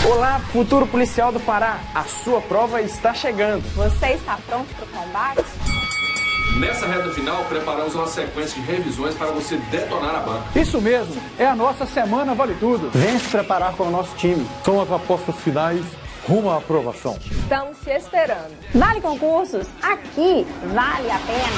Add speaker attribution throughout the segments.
Speaker 1: Olá, futuro policial do Pará, a sua prova está chegando.
Speaker 2: Você está pronto para o combate?
Speaker 3: Nessa reta final, preparamos uma sequência de revisões para você detonar a banca.
Speaker 4: Isso mesmo, é a nossa Semana Vale Tudo.
Speaker 1: Venha se preparar com o nosso time.
Speaker 5: São as apostas finais rumo à aprovação.
Speaker 2: Estamos te esperando. Vale Concursos, aqui vale a pena.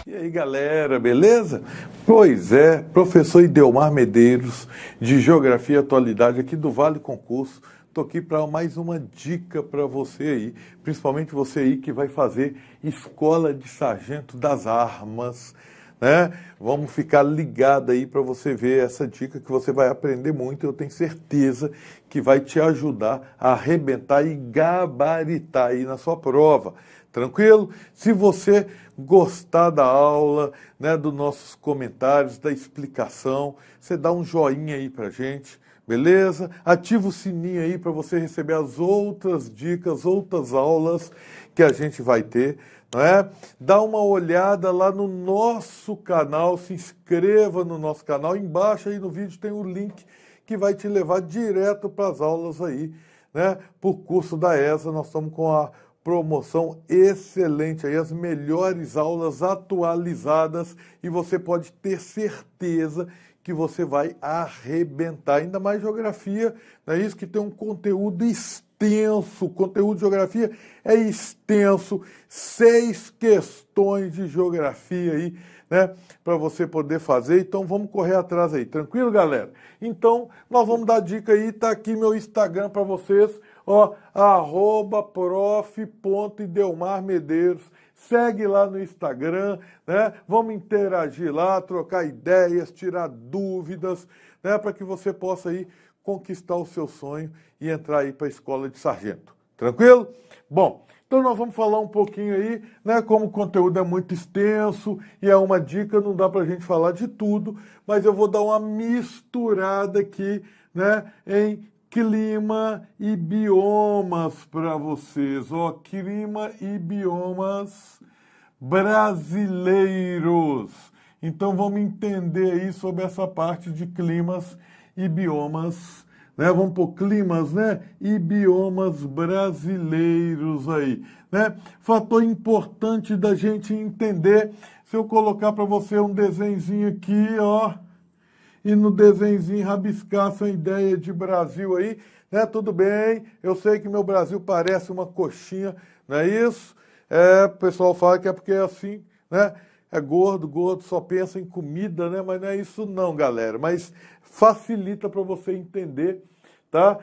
Speaker 5: E aí, galera, beleza? Pois é, professor Idelmar Medeiros, de Geografia e Atualidade aqui do Vale Concurso. Estou aqui para mais uma dica para você aí, principalmente você aí que vai fazer Escola de Sargento das Armas, né? Vamos ficar ligado aí para você ver essa dica que você vai aprender muito. Eu tenho certeza que vai te ajudar a arrebentar e gabaritar aí na sua prova. Tranquilo? Se você gostar da aula, né, dos nossos comentários, da explicação, você dá um joinha aí pra gente, beleza? Ativa o sininho aí para você receber as outras dicas, outras aulas que a gente vai ter, não é? Dá uma olhada lá no nosso canal, se inscreva no nosso canal, embaixo aí no vídeo tem o link que vai te levar direto para as aulas aí, né? Por curso da ESA, nós estamos com a promoção excelente aí, as melhores aulas atualizadas e você pode ter certeza que você vai arrebentar, ainda mais geografia, não é isso? Que tem um conteúdo extenso, o conteúdo de geografia é extenso, 6 questões de geografia aí, né, para você poder fazer, então vamos correr atrás aí, tranquilo, galera? Então, nós vamos dar dica aí, tá aqui meu Instagram para vocês, ó, @prof.idelmarmedeiros, segue lá no Instagram, né? Vamos interagir lá, trocar ideias, tirar dúvidas, né? Para que você possa aí conquistar o seu sonho e entrar aí para a escola de sargento. Tranquilo? Bom, então nós vamos falar um pouquinho aí, né? Como o conteúdo é muito extenso e é uma dica, não dá para a gente falar de tudo, mas eu vou dar uma misturada aqui, né? Em clima e biomas para vocês, ó, clima e biomas brasileiros. Então vamos entender aí sobre essa parte de climas e biomas, né? Vamos pôr climas, né? E biomas brasileiros aí, né? Fator importante da gente entender, se eu colocar para você um desenhozinho aqui, ó, e no desenhozinho rabiscar essa ideia de Brasil aí, né? Tudo bem, eu sei que meu Brasil parece uma coxinha, não é isso? O pessoal fala que é porque é assim, né? É gordo, só pensa em comida, né? Mas não é isso não, galera. Mas facilita para você entender, tá?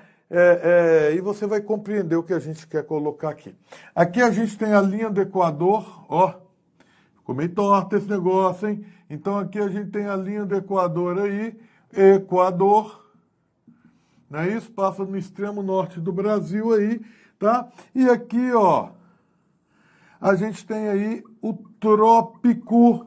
Speaker 5: E você vai compreender o que a gente quer colocar aqui. Aqui a gente tem a linha do Equador, ó. Ficou meio torto esse negócio, hein? Então aqui a gente tem a linha do Equador aí, Equador, não é isso? Passa no extremo norte do Brasil aí, tá? E aqui, ó, a gente tem aí o Trópico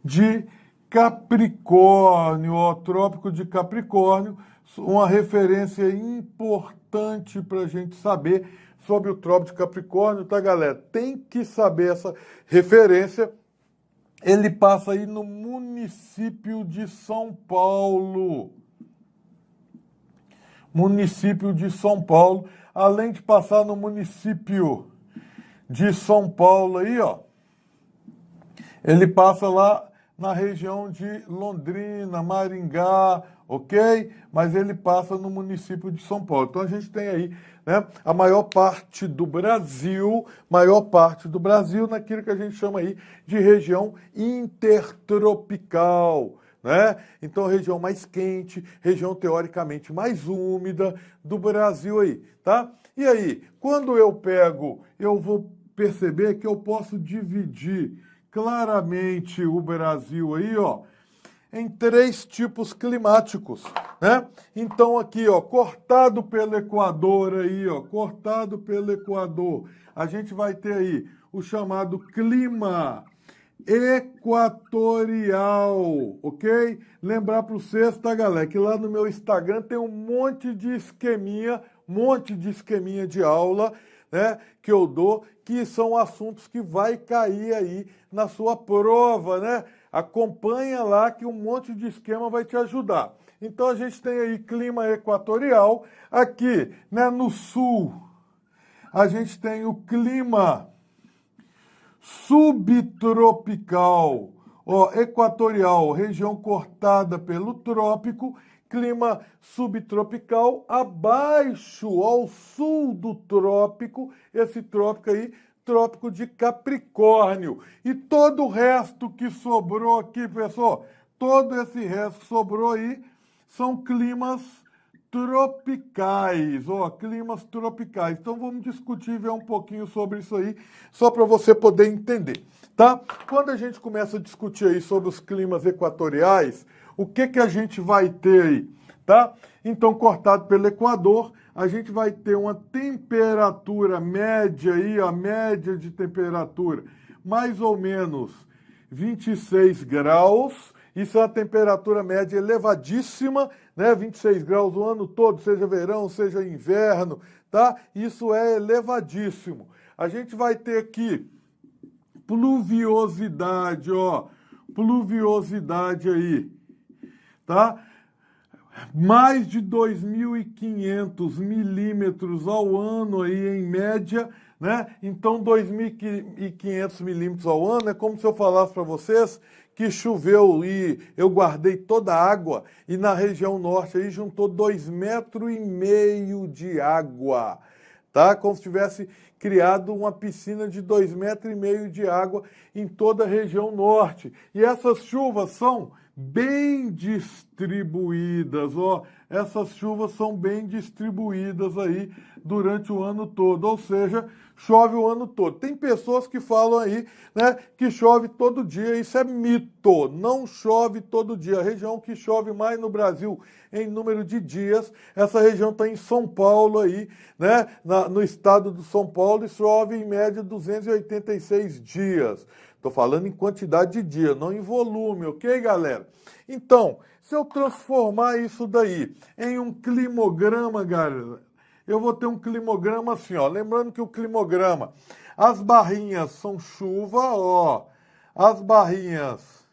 Speaker 5: de Capricórnio, ó, Trópico de Capricórnio, uma referência importante para a gente saber sobre o Trópico de Capricórnio, tá, galera? Tem que saber essa referência. Ele passa aí no município de São Paulo. Município de São Paulo. Além de passar no município de São Paulo aí, ó. Ele passa lá na região de Londrina, Maringá, ok? Mas ele passa no município de São Paulo. Então a gente tem aí, né, a maior parte do Brasil naquilo que a gente chama aí de região intertropical, né? Então região mais quente, região teoricamente mais úmida do Brasil aí, tá? E aí, quando eu vou perceber que eu posso dividir claramente o Brasil aí, ó, em 3 tipos climáticos, né? Então aqui, ó, cortado pelo Equador aí, ó, cortado pelo Equador, a gente vai ter aí o chamado clima equatorial, ok? Lembrar para vocês, tá, galera, que lá no meu Instagram tem um monte de esqueminha de aula, né, que eu dou, que são assuntos que vai cair aí na sua prova, né? Acompanha lá que um monte de esquema vai te ajudar. Então a gente tem aí clima equatorial, aqui, né, no sul, a gente tem o clima subtropical, equatorial, região cortada pelo trópico, clima subtropical, abaixo, ao sul do trópico, esse trópico aí, trópico de Capricórnio. E todo o resto que sobrou aqui, pessoal, todo esse resto que sobrou aí, são climas tropicais, climas tropicais. Então vamos discutir, ver um pouquinho sobre isso aí, só para você poder entender, tá? Quando a gente começa a discutir aí sobre os climas equatoriais, o que a gente vai ter aí, tá? Então, cortado pelo Equador, a gente vai ter uma temperatura média aí, a média de temperatura, mais ou menos 26 graus. Isso é uma temperatura média elevadíssima, né? 26 graus o ano todo, seja verão, seja inverno, tá? Isso é elevadíssimo. A gente vai ter aqui pluviosidade, pluviosidade aí, tá? Mais de 2.500 milímetros ao ano aí, em média, né? Então, 2.500 milímetros ao ano é como se eu falasse para vocês que choveu e eu guardei toda a água e na região norte aí juntou 2,5 metros de água, tá? Como se tivesse criado uma piscina de 2,5 metros de água em toda a região norte. E essas chuvas são bem distribuídas, essas chuvas são bem distribuídas aí durante o ano todo, ou seja, chove o ano todo. Tem pessoas que falam aí, né, que chove todo dia, isso é mito, não chove todo dia. A região que chove mais no Brasil em número de dias, essa região está em São Paulo aí, né, no estado do São Paulo, e chove em média 286 dias. Estou falando em quantidade de dia, não em volume, ok, galera? Então, se eu transformar isso daí em um climograma, galera, eu vou ter um climograma assim, lembrando que o climograma, as barrinhas são chuva, as barrinhas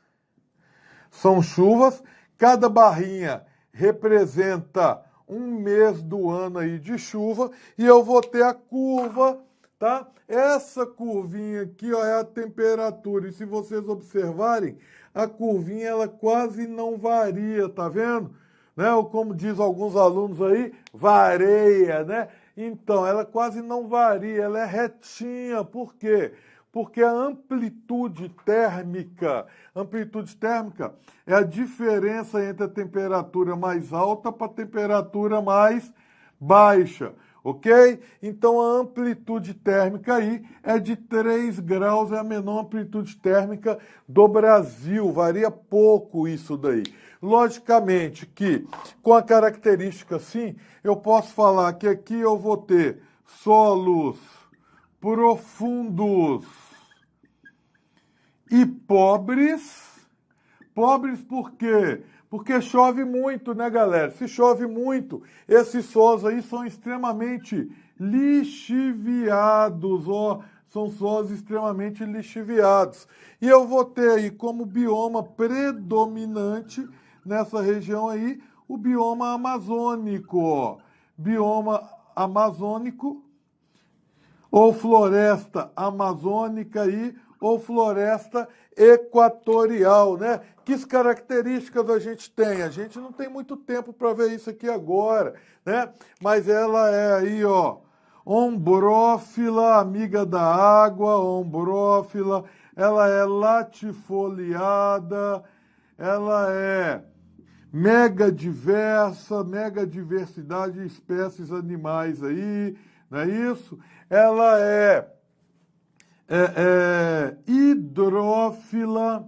Speaker 5: são chuvas, cada barrinha representa um mês do ano aí de chuva, e eu vou ter a curva, tá? Essa curvinha aqui, é a temperatura, e se vocês observarem, a curvinha ela quase não varia, tá vendo? Né? Ou como diz alguns alunos aí, vareia, né? Então, ela quase não varia, ela é retinha. Por quê? Porque a amplitude térmica é a diferença entre a temperatura mais alta para a temperatura mais baixa. Ok? Então, a amplitude térmica aí é de 3 graus, é a menor amplitude térmica do Brasil. Varia pouco isso daí. Logicamente que, com a característica assim, eu posso falar que aqui eu vou ter solos profundos e pobres. Pobres por quê? Porque chove muito, né, galera? Se chove muito, esses solos aí são extremamente lixiviados, são solos extremamente lixiviados. E eu vou ter aí como bioma predominante nessa região aí o bioma amazônico, bioma amazônico, ou floresta amazônica aí, ou floresta equatorial, né? Que características a gente tem? A gente não tem muito tempo para ver isso aqui agora, né? Mas ela é aí, ombrófila, amiga da água, ombrófila, ela é latifoliada, ela é megadiversidade de espécies animais aí, não é isso? Ela é hidrófila,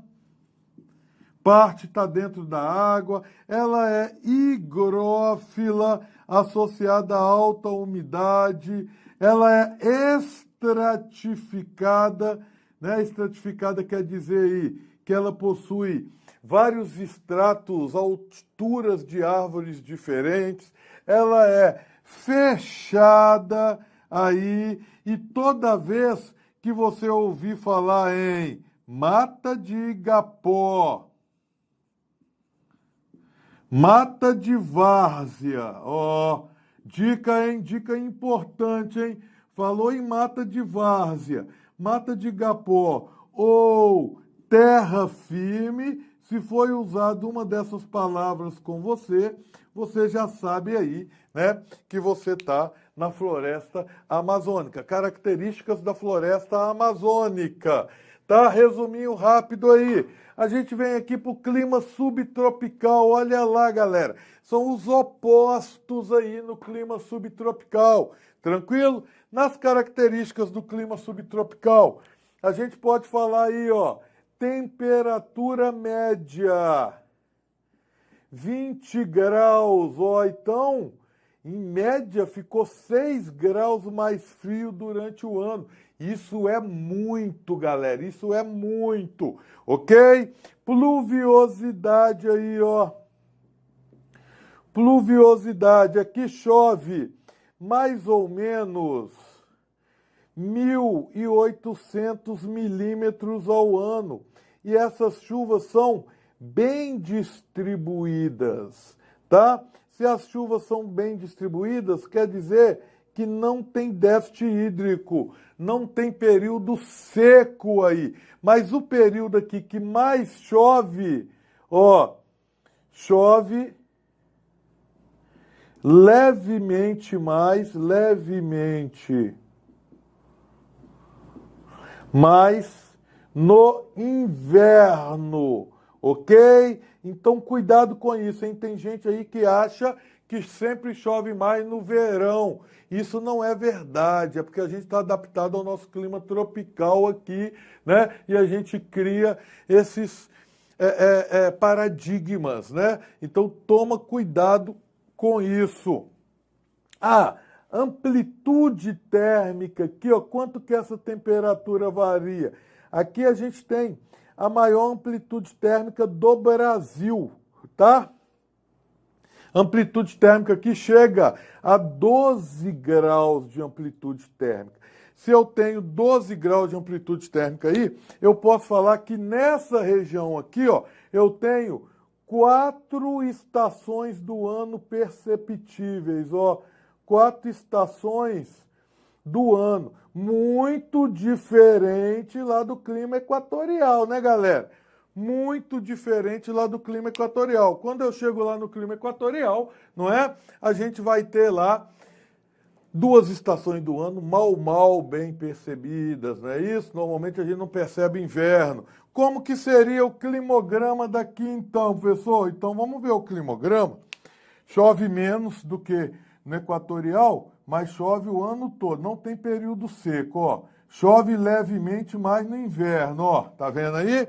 Speaker 5: parte está dentro da água, ela é higrófila, associada a alta umidade, ela é estratificada, né? Estratificada quer dizer aí que ela possui vários estratos, alturas de árvores diferentes, ela é fechada, aí, e toda vez que você ouvir falar em mata de igapó, mata de várzea, ó, dica, hein? Dica importante, hein? Falou em mata de várzea, mata de igapó ou terra firme, se foi usado uma dessas palavras com você, você já sabe aí, né, que você está na floresta amazônica. Características da floresta amazônica. Tá? Resuminho rápido aí. A gente vem aqui para o clima subtropical. Olha lá, galera. São os opostos aí no clima subtropical. Tranquilo? Nas características do clima subtropical, a gente pode falar aí, ó, temperatura média, 20 graus, ó, então, em média, ficou 6 graus mais frio durante o ano. Isso é muito, galera, isso é muito, ok? Pluviosidade aí, ó. Pluviosidade, aqui chove mais ou menos 1.800 milímetros ao ano. E essas chuvas são bem distribuídas, tá? Se as chuvas são bem distribuídas, quer dizer que não tem déficit hídrico, não tem período seco aí. Mas o período aqui que mais chove, ó, chove levemente mais no inverno, ok? Então, cuidado com isso, hein? Tem gente aí que acha que sempre chove mais no verão. Isso não é verdade, é porque a gente está adaptado ao nosso clima tropical aqui, né? E a gente cria esses paradigmas, né? Então, toma cuidado com isso. Amplitude térmica aqui, ó, quanto que essa temperatura varia? Aqui a gente tem a maior amplitude térmica do Brasil, tá? Amplitude térmica que chega a 12 graus de amplitude térmica. Se eu tenho 12 graus de amplitude térmica aí, eu posso falar que nessa região aqui, ó, eu tenho 4 estações do ano perceptíveis, ó, 4 estações do ano. Muito diferente lá do clima equatorial, né, galera? Muito diferente lá do clima equatorial. Quando eu chego lá no clima equatorial, não é? A gente vai ter lá 2 estações do ano mal bem percebidas, não é isso? Normalmente a gente não percebe inverno. Como que seria o climograma daqui então, professor? Então vamos ver o climograma. Chove menos do que no equatorial, mas chove o ano todo, não tem período seco, ó. Chove levemente mais no inverno, ó. Tá vendo aí?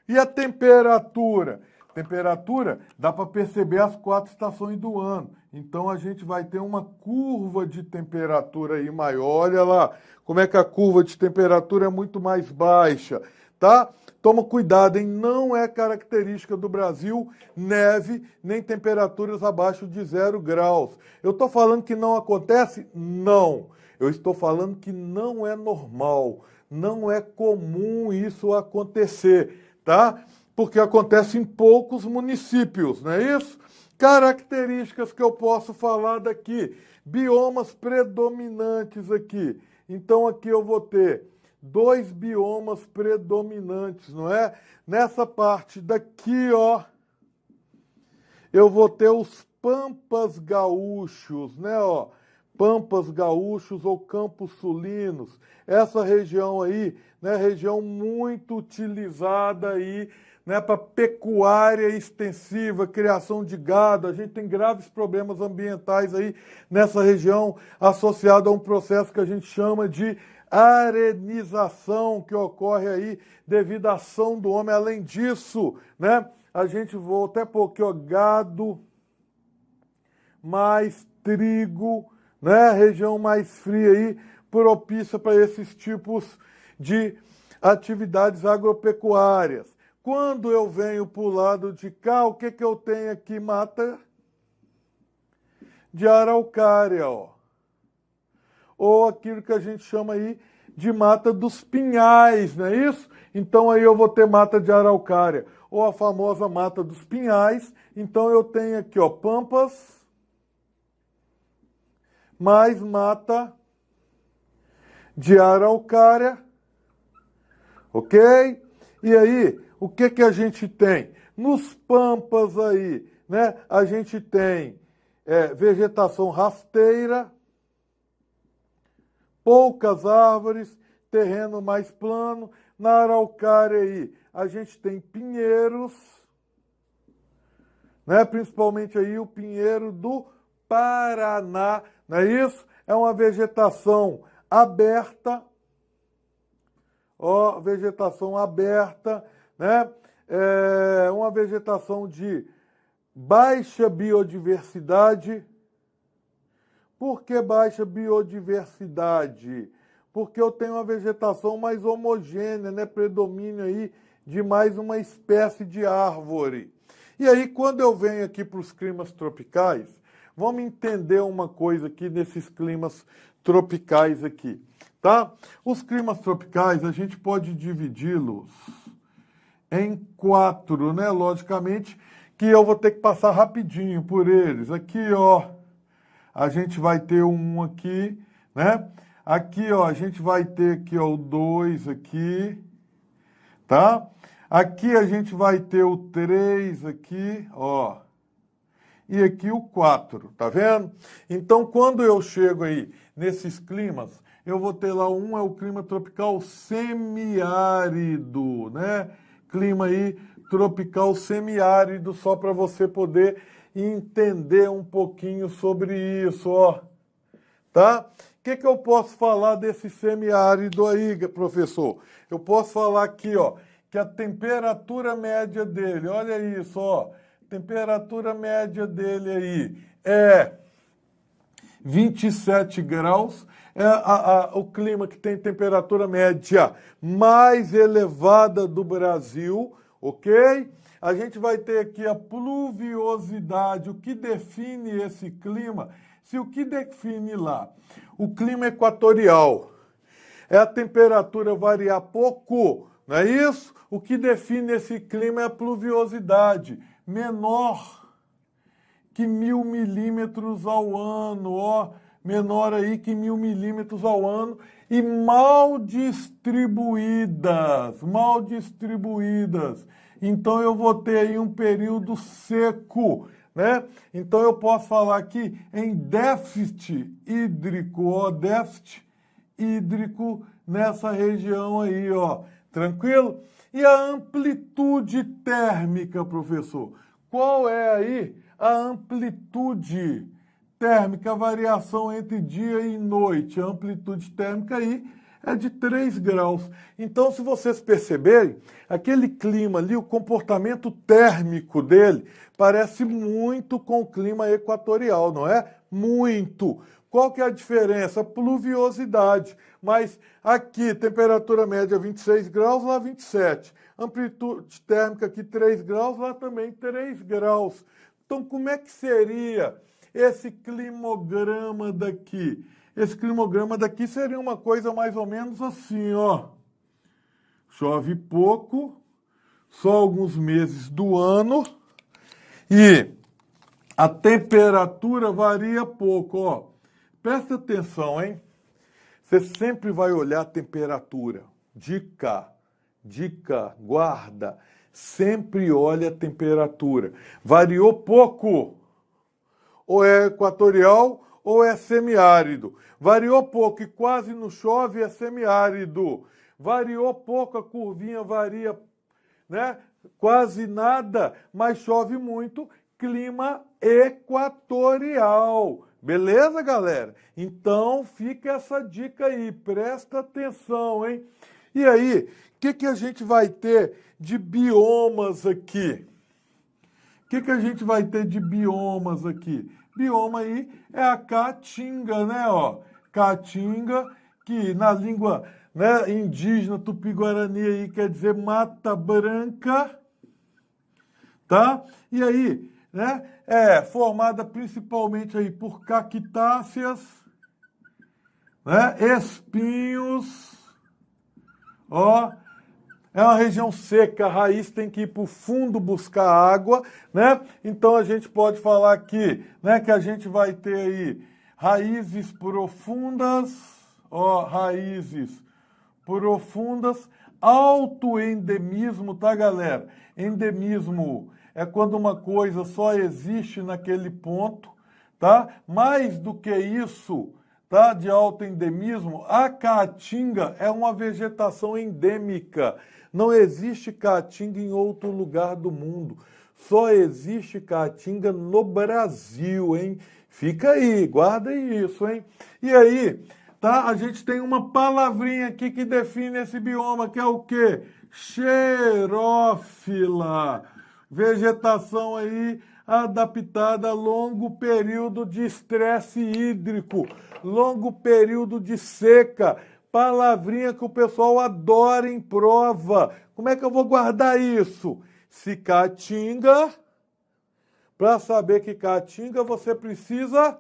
Speaker 5: E a temperatura? Temperatura, dá para perceber as 4 estações do ano. Então, a gente vai ter uma curva de temperatura aí maior. Olha lá como é que a curva de temperatura é muito mais baixa, tá? Toma cuidado, hein? Não é característica do Brasil neve nem temperaturas abaixo de 0 graus. Eu estou falando que não acontece? Não. Eu estou falando que não é normal. Não é comum isso acontecer, tá? Porque acontece em poucos municípios, não é isso? Características que eu posso falar daqui. Biomas predominantes aqui. Então, aqui eu vou ter 2 biomas predominantes, não é? Nessa parte daqui, ó, eu vou ter os pampas gaúchos, né, ó? Pampas gaúchos ou campos sulinos. Essa região aí, né, região muito utilizada aí, né, para pecuária extensiva, criação de gado. A gente tem graves problemas ambientais aí nessa região, associado a um processo que a gente chama de arenização, que ocorre aí devido à ação do homem. Além disso, né, a gente volta até porque o gado, mais trigo, né, região mais fria aí, propícia para esses tipos de atividades agropecuárias. Quando eu venho para o lado de cá, o que eu tenho aqui? Mata de araucária, ó. ou aquilo que a gente chama aí de mata dos pinhais, não é isso? Então aí eu vou ter mata de araucária, ou a famosa mata dos pinhais. Então eu tenho aqui, ó, pampas mais mata de araucária, ok? E aí, o que que a gente tem? Nos pampas aí, né, a gente tem vegetação rasteira, poucas árvores, terreno mais plano. Na araucária aí, a gente tem pinheiros, né, principalmente aí o pinheiro do Paraná, não é isso? É uma vegetação aberta, ó, vegetação aberta, né? É uma vegetação de baixa biodiversidade. Por que baixa biodiversidade? Porque eu tenho uma vegetação mais homogênea, né? Predomínio aí de mais uma espécie de árvore. E aí, quando eu venho aqui para os climas tropicais, vamos entender uma coisa aqui nesses climas tropicais aqui, tá? Os climas tropicais, a gente pode dividi-los em 4, né? Logicamente que eu vou ter que passar rapidinho por eles. Aqui, ó, a gente vai ter um aqui, né? Aqui, ó, a gente vai ter aqui, ó, o 2 aqui, tá? Aqui a gente vai ter o 3 aqui, ó. E aqui o 4, tá vendo? Então, quando eu chego aí nesses climas, eu vou ter lá um é o clima tropical semiárido, né? Clima aí tropical semiárido, só para você poder entender um pouquinho sobre isso, ó. Tá? O que eu posso falar desse semiárido aí, professor? Eu posso falar aqui, ó, que a temperatura média dele, olha isso, ó. Temperatura média dele aí é 27 graus. É o clima que tem temperatura média mais elevada do Brasil, ok? A gente vai ter aqui a pluviosidade. O que define esse clima? Se o que define lá o clima equatorial é a temperatura variar pouco, não é isso? O que define esse clima é a pluviosidade menor que 1.000 milímetros ao ano, ó, menor aí que 1.000 milímetros ao ano, e mal distribuídas. Então eu vou ter aí um período seco, né? Então eu posso falar aqui em déficit hídrico, ó, déficit hídrico nessa região aí, ó, tranquilo? E a amplitude térmica, professor? Qual é aí a amplitude térmica, a variação entre dia e noite? A amplitude térmica aí é de 3 graus. Então, se vocês perceberem, aquele clima ali, o comportamento térmico dele parece muito com o clima equatorial, não é? Muito. Qual que é a diferença? A pluviosidade. Mas aqui, temperatura média 26 graus, lá 27. Amplitude térmica aqui 3 graus, lá também 3 graus. Então, como é que seria esse climograma daqui? Esse climograma daqui seria uma coisa mais ou menos assim, ó. Chove pouco, só alguns meses do ano, e a temperatura varia pouco, ó. Presta atenção, hein? Você sempre vai olhar a temperatura. Dica, guarda. Sempre olha a temperatura. Variou pouco, ou é equatorial ou é semiárido. Variou pouco e quase não chove, é semiárido. Variou pouco, a curvinha varia, né? Quase nada, mas chove muito, clima equatorial. Beleza, galera? Então, fica essa dica aí, presta atenção, hein? E aí, o que a gente vai ter de biomas aqui? O que a gente vai ter de biomas aqui? Bioma aí é a caatinga, né? Ó, caatinga, que na língua, né, indígena tupi-guarani aí quer dizer mata branca, tá? E aí, né, é formada principalmente aí por cactáceas, né? Espinhos, ó, é uma região seca, a raiz tem que ir para o fundo buscar água, né? Então a gente pode falar aqui, né, que a gente vai ter aí raízes profundas, ó, raízes profundas, autoendemismo, tá, galera? Endemismo é quando uma coisa só existe naquele ponto, tá? Mais do que isso, tá, de autoendemismo, a caatinga é uma vegetação endêmica. Não existe caatinga em outro lugar do mundo. Só existe caatinga no Brasil, hein? Fica aí, guarda isso, hein? E aí, tá? A gente tem uma palavrinha aqui que define esse bioma, que é o quê? Xerófila. Vegetação aí adaptada a longo período de estresse hídrico, longo período de seca. Palavrinha que o pessoal adora em prova. Como é que eu vou guardar isso? Se caatinga, para saber que caatinga você precisa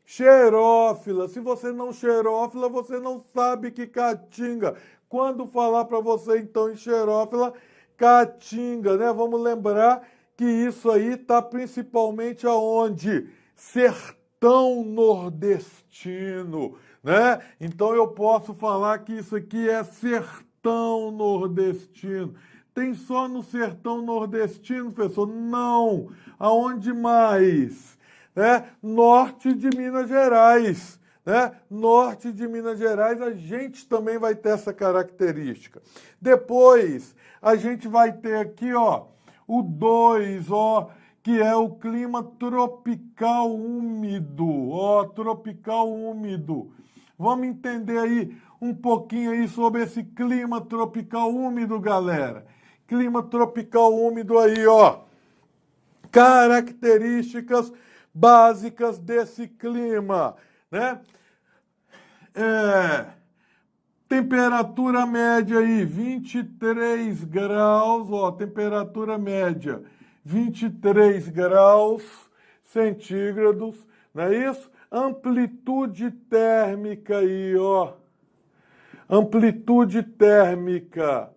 Speaker 5: xerófila. Se você não xerófila, você não sabe que caatinga. Quando falar para você então em xerófila, caatinga, né? Vamos lembrar que isso aí está principalmente aonde? Sertão nordestino, né? Então eu posso falar que isso aqui é sertão nordestino. Tem só no sertão nordestino, professor? Não. Aonde mais? Né? Norte de Minas Gerais. Né? Norte de Minas Gerais, a gente também vai ter essa característica. Depois, a gente vai ter aqui, ó, o 2, ó, que é o clima tropical úmido. Ó, tropical úmido. Vamos entender aí um pouquinho aí sobre esse clima tropical úmido, galera. Clima tropical úmido aí, ó. Características básicas desse clima, né? Temperatura média aí, 23 graus, ó, temperatura média, 23 graus centígrados, não é isso? Amplitude térmica aí, ó. Amplitude térmica,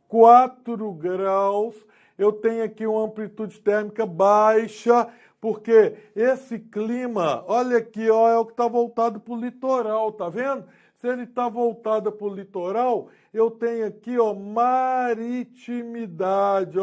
Speaker 5: 4 graus. Eu tenho aqui uma amplitude térmica baixa, porque esse clima, olha aqui, ó, é o que está voltado para o litoral, tá vendo? Se ele está voltado para o litoral, eu tenho aqui, ó, maritimidade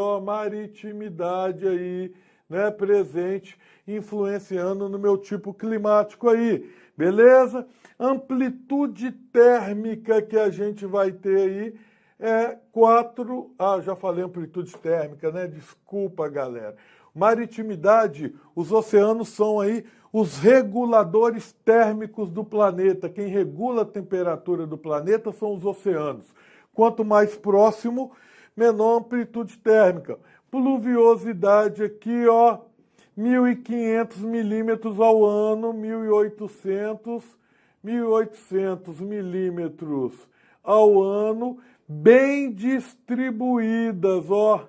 Speaker 5: aí, né, presente, influenciando no meu tipo climático aí, beleza? Amplitude térmica que a gente vai ter aí é 4... já falei amplitude térmica, né? Desculpa, galera. Maritimidade, os oceanos são aí os reguladores térmicos do planeta. Quem regula a temperatura do planeta são os oceanos. Quanto mais próximo, menor amplitude térmica. Pluviosidade aqui, ó, 1.500 milímetros ao ano, 1.800 milímetros ao ano, bem distribuídas, ó,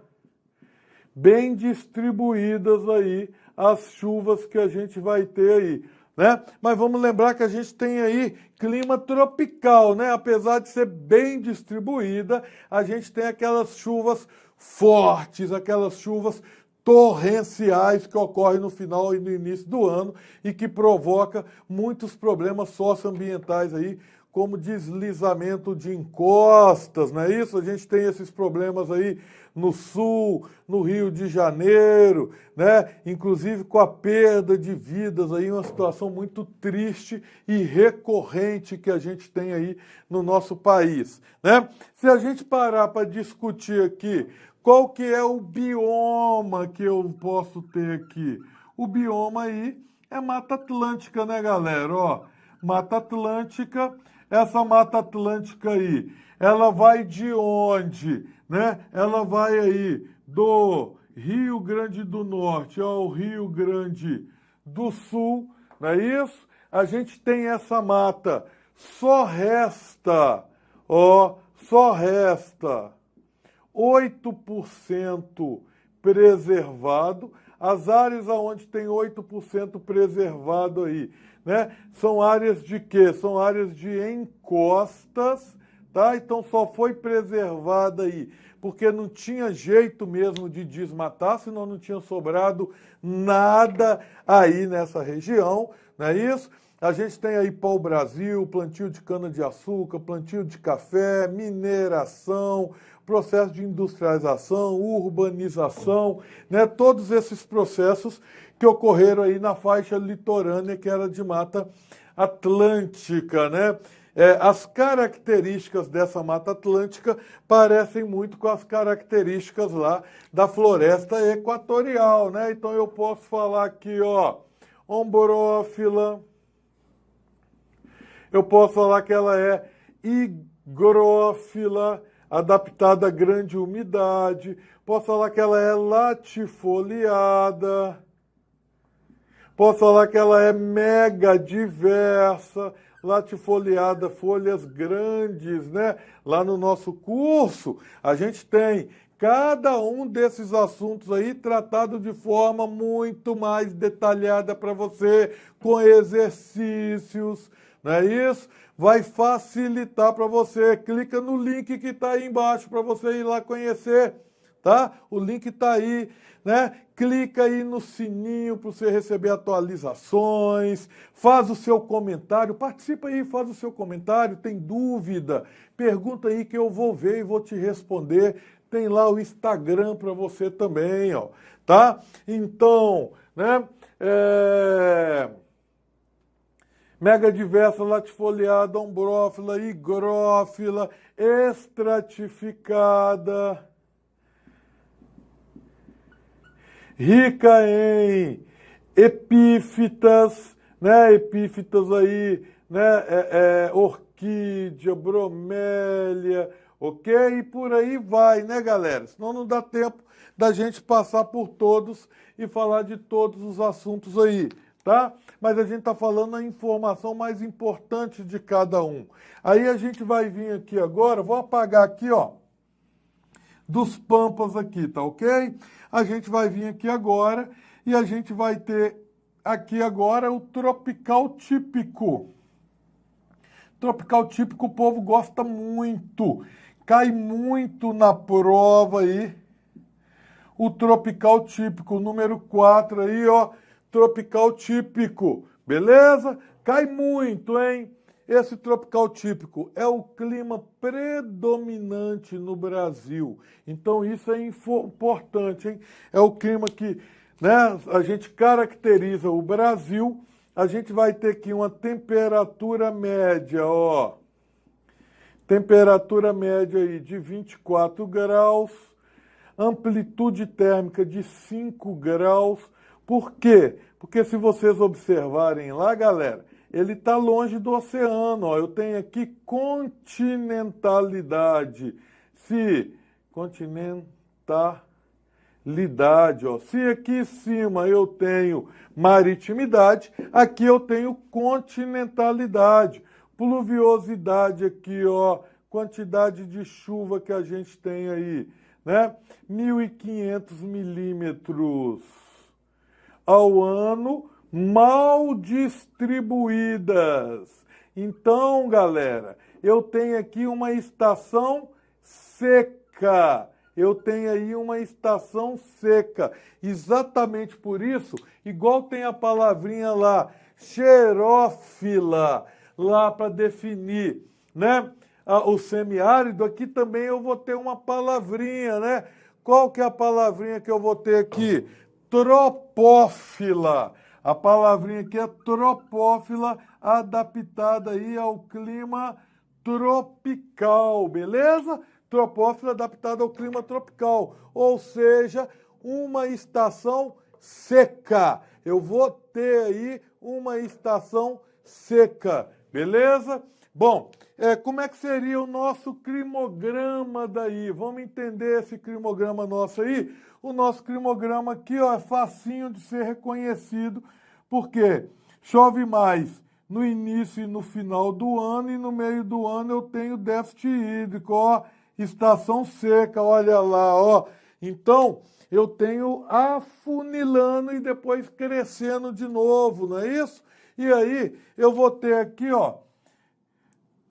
Speaker 5: bem distribuídas aí as chuvas que a gente vai ter aí, né? Mas vamos lembrar que a gente tem aí clima tropical, né? Apesar de ser bem distribuída, a gente tem aquelas chuvas fortes, aquelas chuvas torrenciais que ocorrem no final e no início do ano e que provoca muitos problemas socioambientais aí, como deslizamento de encostas, não é isso? A gente tem esses problemas aí no sul, no Rio de Janeiro, né? Inclusive com a perda de vidas aí, uma situação muito triste e recorrente que a gente tem aí no nosso país, né? Se a gente parar para discutir aqui, qual que é o bioma que eu posso ter aqui? O bioma aí é Mata Atlântica, né, galera? Ó, Mata Atlântica, essa Mata Atlântica aí, ela vai de onde? Né? Ela vai aí do Rio Grande do Norte ao Rio Grande do Sul, não é isso? A gente tem essa mata, só resta 8% preservado. As áreas onde tem 8% preservado aí né? São áreas de quê? São áreas de encostas, tá? Então só foi preservada aí, porque não tinha jeito mesmo de desmatar, senão não tinha sobrado nada aí nessa região, não é isso? A gente tem aí pau-brasil, plantio de cana-de-açúcar, plantio de café, mineração, processo de industrialização, urbanização, né? Todos esses processos que ocorreram aí na faixa litorânea, que era de Mata Atlântica, né? As características dessa Mata Atlântica parecem muito com as características lá da floresta equatorial, né? Então eu posso falar aqui, ó, ombrófila, eu posso falar que ela é higrófila, adaptada a grande umidade, posso falar que ela é latifoliada, posso falar que ela é megadiversa, latifoliada, folhas grandes, né? Lá no nosso curso, a gente tem cada um desses assuntos aí tratado de forma muito mais detalhada para você, com exercícios, não é isso? Vai facilitar para você. Clica no link que está aí embaixo para você ir lá conhecer, tá? O link está aí, né? Clica aí no sininho para você receber atualizações, faz o seu comentário, participa aí, faz o seu comentário, tem dúvida, pergunta aí que eu vou ver e vou te responder. Tem lá o Instagram para você também, ó, tá? Então, né? Megadiversa, latifoliada, ombrófila, higrófila, estratificada, rica em epífitas, né? Epífitas aí, né? Orquídea, bromélia, ok? E por aí vai, né, galera? Senão não dá tempo da gente passar por todos e falar de todos os assuntos aí, tá? Mas a gente está falando a informação mais importante de cada um. Aí a gente vai vir aqui agora, vou apagar aqui, ó, dos pampas aqui, tá ok? A gente vai vir aqui agora e a gente vai ter aqui agora o tropical típico. Tropical típico o povo gosta muito, cai muito na prova aí. O tropical típico, número 4 aí, ó, tropical típico, beleza? Cai muito, hein? Esse tropical típico é o clima predominante no Brasil. Então isso é importante, hein? É o clima que, né, a gente caracteriza o Brasil. A gente vai ter aqui uma temperatura média, ó. Temperatura média aí de 24 graus, amplitude térmica de 5 graus. Por quê? Porque se vocês observarem lá, galera, ele está longe do oceano, ó. Eu tenho aqui continentalidade. Continentalidade, ó. Se aqui em cima eu tenho maritimidade, aqui eu tenho continentalidade. Pluviosidade aqui, ó, quantidade de chuva que a gente tem aí, né? 1.500 milímetros ao ano, mal distribuídas. Então, galera, eu tenho aqui uma estação seca. Eu tenho aí uma estação seca. Exatamente por isso, igual tem a palavrinha lá, xerófila, lá para definir, né? O semiárido, aqui também eu vou ter uma palavrinha, né? Qual que é a palavrinha que eu vou ter aqui? Tropófila. A palavrinha aqui é tropófila, adaptada aí ao clima tropical, beleza? Tropófila adaptada ao clima tropical, ou seja, uma estação seca. Eu vou ter aí uma estação seca, beleza? Bom, como é que seria o nosso climograma daí? Vamos entender esse climograma nosso aí? O nosso climograma aqui, ó, é facinho de ser reconhecido, porque chove mais no início e no final do ano, e no meio do ano eu tenho déficit hídrico, ó, estação seca, olha lá, ó. Então, eu tenho afunilando e depois crescendo de novo, não é isso? E aí eu vou ter aqui, ó,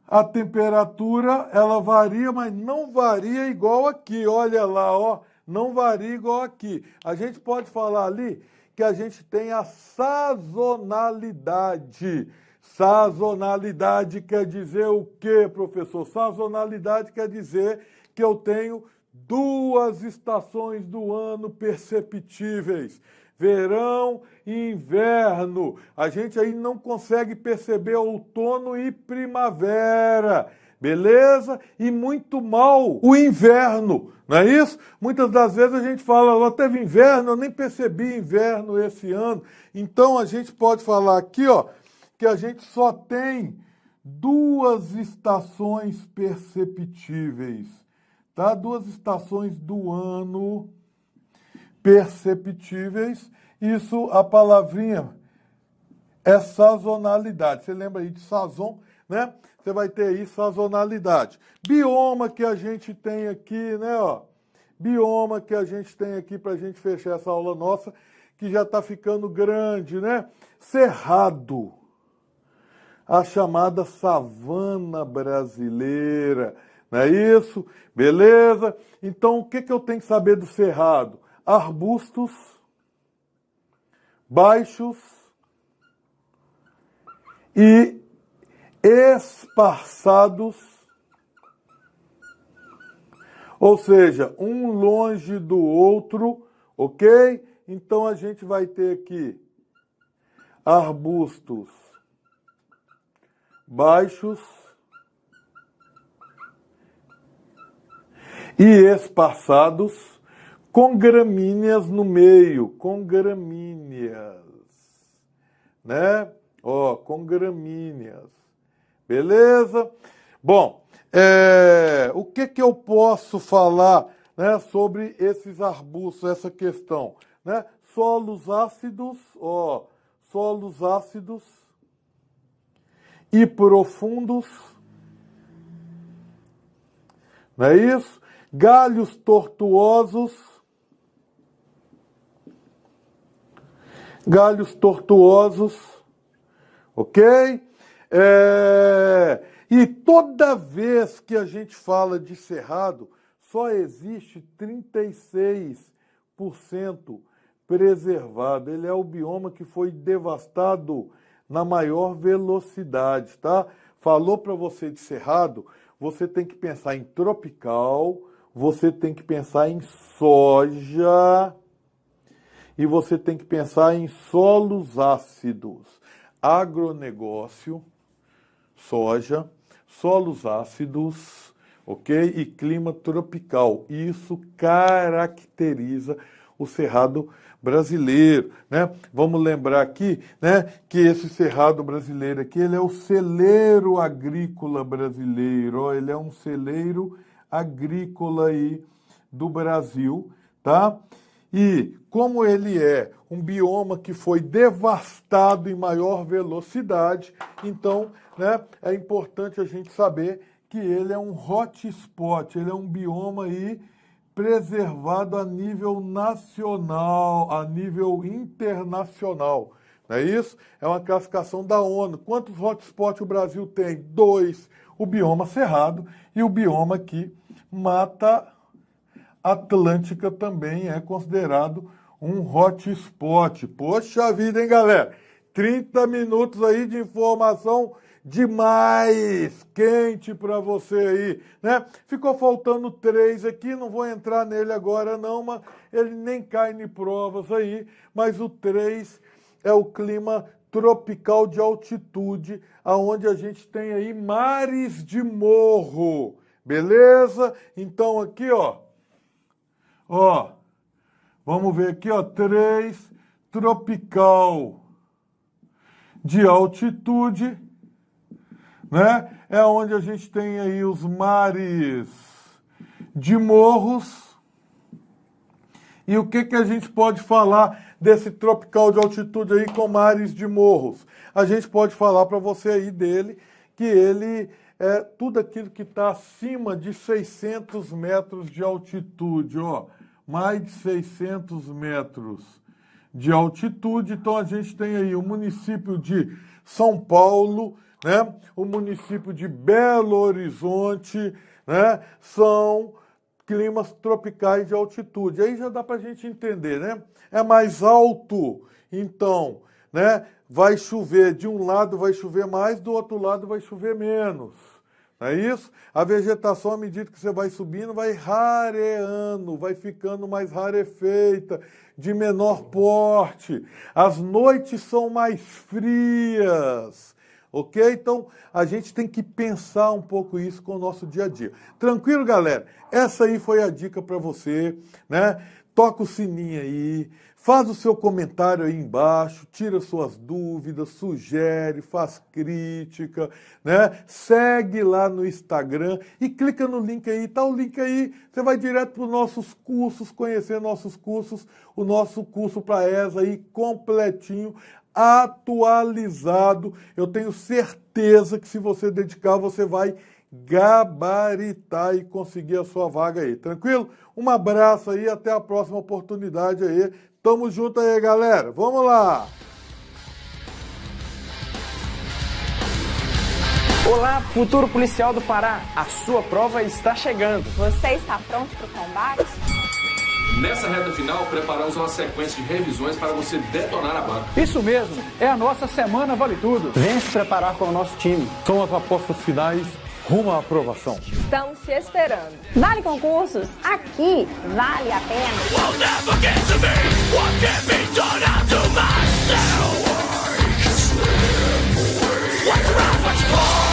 Speaker 5: a temperatura, ela varia, mas não varia igual aqui. Olha lá, ó, não varia igual aqui. A gente pode falar ali que a gente tem a sazonalidade. Sazonalidade quer dizer o quê, professor? Sazonalidade quer dizer que eu tenho 2 estações do ano perceptíveis. Verão e inverno. A gente aí não consegue perceber outono e primavera, beleza? E muito mal o inverno, não é isso? Muitas das vezes a gente fala, ó, teve inverno, eu nem percebi inverno esse ano. Então a gente pode falar aqui, ó, que a gente só tem 2 estações perceptíveis, tá? 2 estações do ano perceptíveis. Isso, a palavrinha é sazonalidade. Você lembra aí de sazon, né? Você vai ter aí sazonalidade. Bioma que a gente tem aqui, né? Ó, bioma que a gente tem aqui para a gente fechar essa aula nossa, que já está ficando grande, né? Cerrado. A chamada savana brasileira. Não é isso? Beleza? Então, o que eu tenho que saber do cerrado? Arbustos baixos e esparçados, ou seja, um longe do outro, ok? Então a gente vai ter aqui arbustos baixos e esparçados, com gramíneas no meio, com gramíneas, né? Ó, com gramíneas, beleza? Bom, o que eu posso falar, né, sobre esses arbustos, essa questão, né? Solos ácidos, ó, solos ácidos e profundos, não é isso? Galhos tortuosos, ok? E toda vez que a gente fala de cerrado, só existe 36% preservado. Ele é o bioma que foi devastado na maior velocidade, tá? Falou para você de cerrado, você tem que pensar em tropical, você tem que pensar em soja e você tem que pensar em solos ácidos. Agronegócio, soja, solos ácidos, ok? E clima tropical. Isso caracteriza o cerrado brasileiro, né? Vamos lembrar aqui, né, que esse cerrado brasileiro aqui, ele é o celeiro agrícola brasileiro, ó, ele é um celeiro agrícola aí do Brasil, tá? E como ele é um bioma que foi devastado em maior velocidade, então, né, é importante a gente saber que ele é um hotspot, ele é um bioma aí preservado a nível nacional, a nível internacional. Não é isso? É uma classificação da ONU. Quantos hotspots o Brasil tem? 2. O bioma cerrado e o bioma aqui, Mata Atlântica, também é considerado um hotspot. Poxa vida, hein, galera? 30 minutos aí de informação demais, quente para você aí, né? Ficou faltando 3 aqui, não vou entrar nele agora não, mas ele nem cai em provas aí, mas o 3 é o clima tropical de altitude, aonde a gente tem aí mares de morro, beleza? Então aqui, ó, vamos ver aqui, ó, 3, tropical de altitude, né? É onde a gente tem aí os mares de morros. E o que a gente pode falar desse tropical de altitude aí com mares de morros? A gente pode falar para você aí dele que ele é tudo aquilo que está acima de 600 metros de altitude, ó, mais de 600 metros de altitude. Então a gente tem aí o município de São Paulo, né? O município de Belo Horizonte, né? São climas tropicais de altitude. Aí já dá para a gente entender, né? É mais alto, então, né? Vai chover, de um lado vai chover mais, do outro lado vai chover menos. Não é isso? A vegetação, à medida que você vai subindo, vai rareando, vai ficando mais rarefeita, de menor porte. As noites são mais frias, ok? Então, a gente tem que pensar um pouco isso com o nosso dia a dia. Tranquilo, galera? Essa aí foi a dica para você, né? Toca o sininho aí, faz o seu comentário aí embaixo, tira suas dúvidas, sugere, faz crítica, né? Segue lá no Instagram e clica no link aí, tá o link aí, você vai direto para os nossos cursos, conhecer nossos cursos, o nosso curso para ESA aí completinho, atualizado. Eu tenho certeza que se você dedicar, você vai gabaritar e conseguir a sua vaga aí, tranquilo? Um abraço aí, até a próxima oportunidade aí. Tamo junto aí, galera. Vamos lá!
Speaker 1: Olá, futuro policial do Pará. A sua prova está chegando.
Speaker 2: Você está pronto para o combate?
Speaker 3: Nessa reta final, preparamos uma sequência de revisões para você detonar a banca.
Speaker 4: Isso mesmo, é a nossa Semana Vale Tudo.
Speaker 6: Venha se preparar com o nosso time.
Speaker 5: São as apostas finais rumo à aprovação.
Speaker 2: Estamos te esperando. Vale Concursos, aqui vale a pena.
Speaker 7: What's wrong? What's wrong?